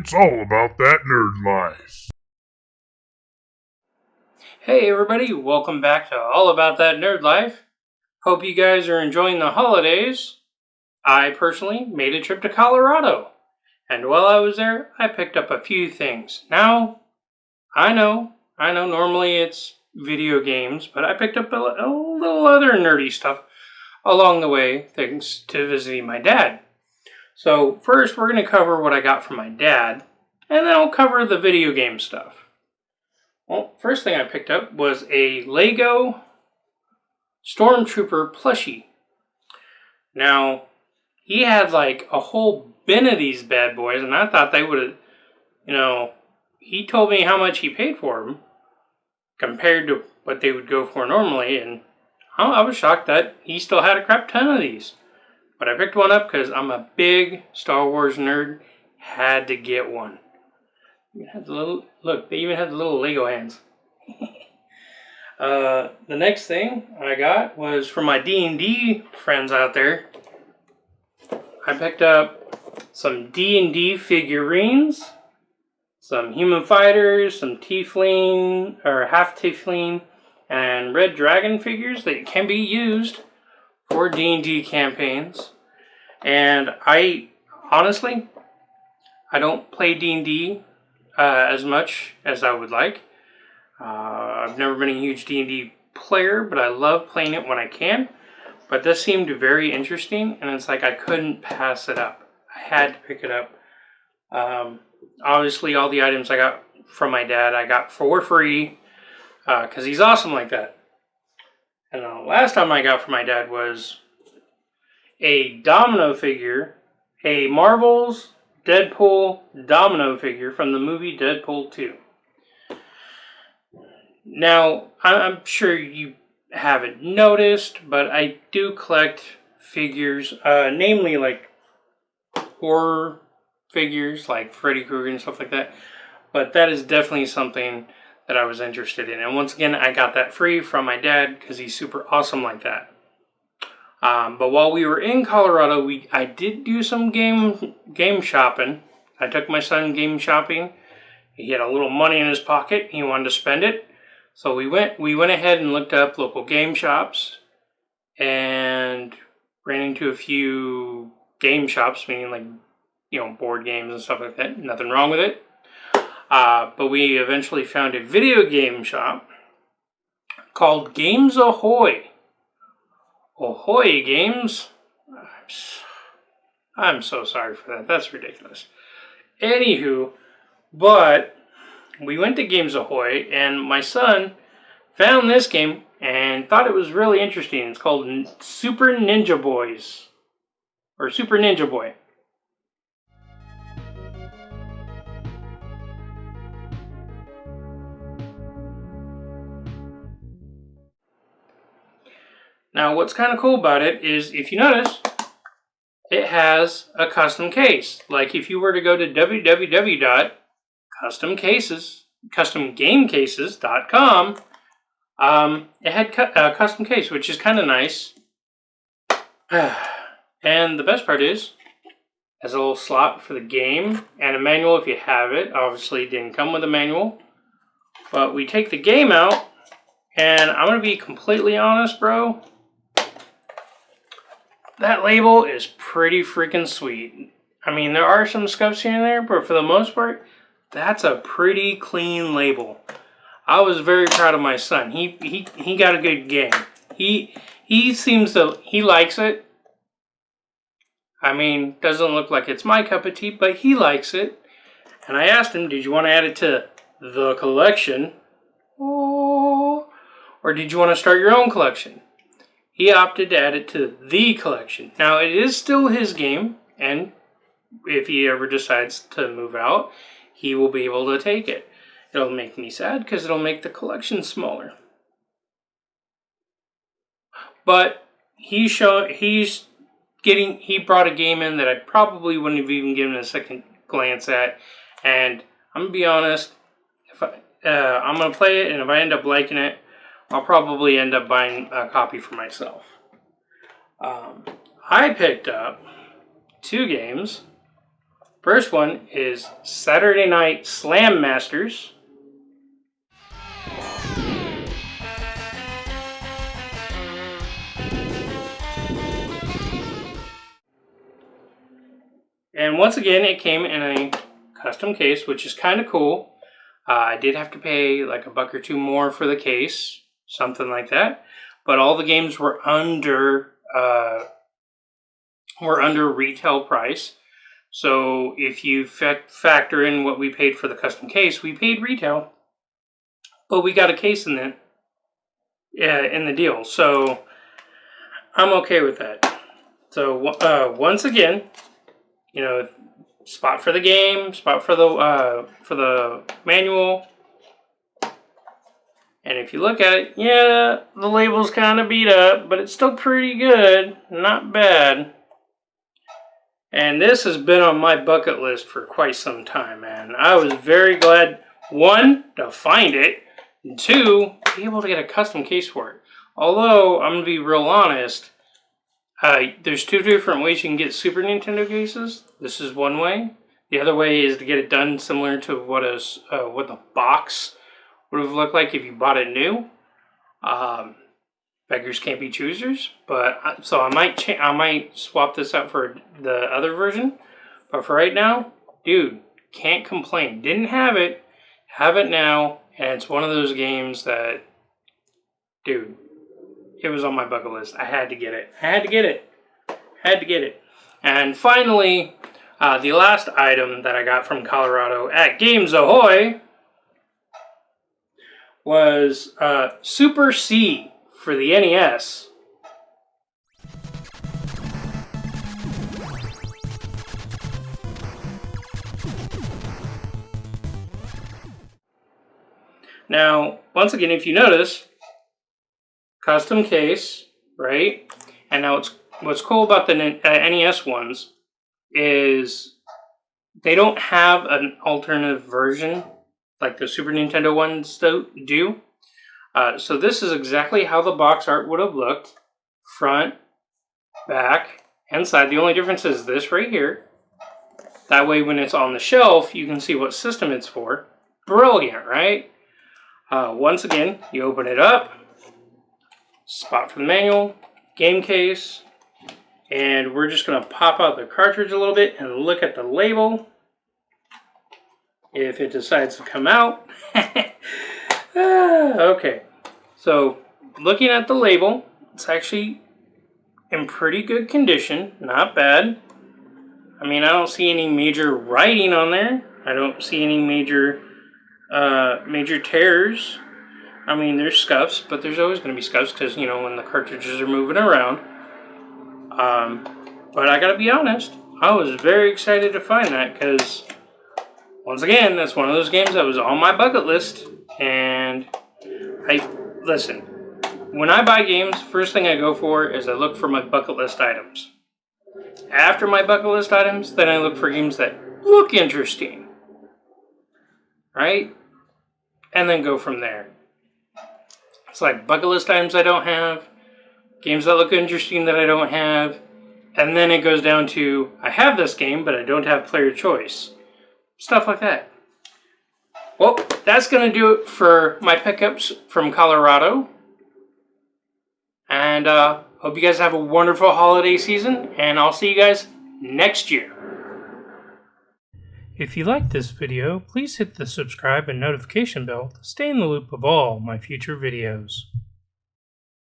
It's all about that nerd life. Hey everybody, welcome back to All About That Nerd Life. Hope you guys are enjoying the holidays. I personally made a trip to Colorado, and while I was there, I picked up a few things. Now, I know, normally it's video games, but I picked up a little other nerdy stuff along the way, thanks to visiting my dad. So first, we're going to cover what I got from my dad, and then I'll cover the video game stuff. Well, first thing I picked up was a Lego Stormtrooper plushie. Now, he had like a whole bin of these bad boys, and I thought they would have, he told me how much he paid for them compared to what they would go for normally, and I was shocked that he still had a crap ton of these. But I picked one up because I'm a big Star Wars nerd, had to get one. Look, they even have the little Lego hands. The next thing I got was for my D&D friends out there. I picked up some D&D figurines, some human fighters, some tiefling or half tiefling, and red dragon figures that can be used for D&D campaigns. And I honestly don't play D&D as much as I would like. I've never been a huge D&D player, but I love playing it when I can. But this seemed very interesting, and it's like I couldn't pass it up. I had to pick it up. Obviously, all the items I got from my dad, I got for free, because he's awesome like that. And the last time I got from my dad was a domino figure, a Marvel's Deadpool domino figure from the movie Deadpool 2. Now, I'm sure you haven't noticed, but I do collect figures, namely like horror figures like Freddy Krueger and stuff like that. But that is definitely something that I was interested in. And once again, I got that free from my dad because he's super awesome like that. But while we were in Colorado, I did do some game shopping. I took my son game shopping. He had a little money in his pocket. He wanted to spend it. So we went ahead and looked up local game shops and ran into a few game shops, meaning like, board games and stuff like that. Nothing wrong with it. But we eventually found a video game shop called Games Ahoy. Ahoy Games? I'm so sorry for that. That's ridiculous. Anywho, but we went to Games Ahoy, and my son found this game and thought it was really interesting. It's called Super Ninja Boys, or Super Ninja Boy. Now, what's kind of cool about it is, if you notice, it has a custom case. Like if you were to go to www.customgamecases.com, it had a custom case, which is kind of nice. And the best part is, it has a little slot for the game and a manual if you have it. Obviously, it didn't come with a manual. But we take the game out, and I'm going to be completely honest, bro. That label is pretty freaking sweet. I mean, there are some scuffs here and there, but for the most part, that's a pretty clean label. I was very proud of my son. He got a good game. He likes it. I mean, doesn't look like it's my cup of tea, but he likes it. And I asked him, did you want to add it to the collection? Or did you want to start your own collection? He opted to add it to the collection. Now, it is still his game, and if he ever decides to move out, he will be able to take it. It'll make me sad because it'll make the collection smaller. But he brought a game in that I probably wouldn't have even given a second glance at, and I'm gonna be honest, I'm gonna play it, and if I end up liking it, I'll probably end up buying a copy for myself. I picked up 2 games First one is Saturday Night Slam Masters. And once again, it came in a custom case, which is kind of cool. I did have to pay like $1 or $2 more for the case, something like that. But all the games were under retail price. So if you factor in what we paid for the custom case, we paid retail, but we got a case in it, in the deal. So I'm okay with that. So once again, you know, spot for the game, spot for the manual. And if you look at it, yeah, the label's kind of beat up, but it's still pretty good, not bad. And this has been on my bucket list for quite some time, man. I was very glad, one, to find it, and two, be able to get a custom case for it. Although, I'm going to be real honest, there's two different ways you can get Super Nintendo cases. This is one way. The other way is to get it done similar to what the box would have looked like if you bought it new. Beggars can't be choosers, but so I might swap this out for the other version. But for right now, dude, can't complain. Didn't have it, have it now, and it's one of those games that, dude, it was on my bucket list. I had to get it. Had to get it. And finally, the last item that I got from Colorado at Games Ahoy was Super C for the NES. Now, once again, if you notice, custom case, right? And now what's cool about the NES ones is they don't have an alternative version like the Super Nintendo ones do. So this is exactly how the box art would have looked. Front, back, and side. The only difference is this right here. That way when it's on the shelf, you can see what system it's for. Brilliant, right? Once again, you open it up. Spot for the manual. Game case. And we're just going to pop out the cartridge a little bit and look at the label. If it decides to come out. Okay. So, looking at the label, it's actually in pretty good condition. Not bad. I mean, I don't see any major writing on there. I don't see any major tears. I mean, there's scuffs, but there's always going to be scuffs because, you know, when the cartridges are moving around. But I gotta be honest, I was very excited to find that because, once again, that's one of those games that was on my bucket list. And listen, when I buy games, first thing I go for is I look for my bucket list items. After my bucket list items, then I look for games that look interesting. Right? And then go from there. It's like bucket list items I don't have, games that look interesting that I don't have, and then it goes down to, I have this game, but I don't have player choice. Stuff like that. Well, that's going to do it for my pickups from Colorado. And hope you guys have a wonderful holiday season, and I'll see you guys next year. If you liked this video, please hit the subscribe and notification bell to stay in the loop of all my future videos.